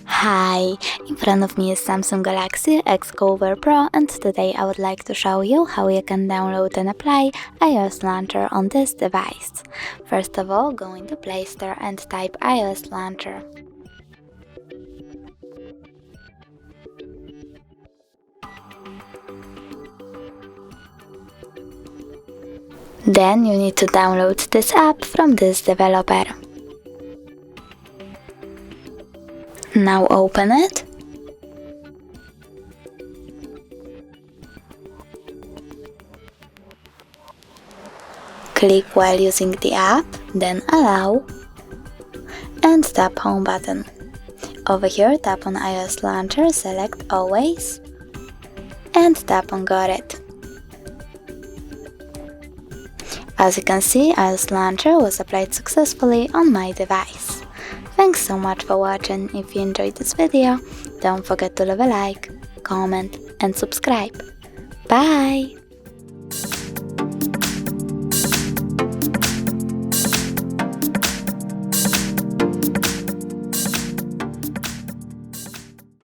Hi, in front of me is Samsung Galaxy XCover Pro, and today I would like to show you how you can download and apply iOS Launcher on this device. First of all, go into Play Store and type iOS Launcher. Then you need to download this app from this developer. Now open it. Click while using the app, then Allow, and tap Home button. Over here, tap on iOS Launcher, select Always, and tap on Got it. As you can see, iOS Launcher was applied successfully on my device. Thanks so much for watching. If you enjoyed this video, don't forget to leave a like, comment and subscribe. Bye!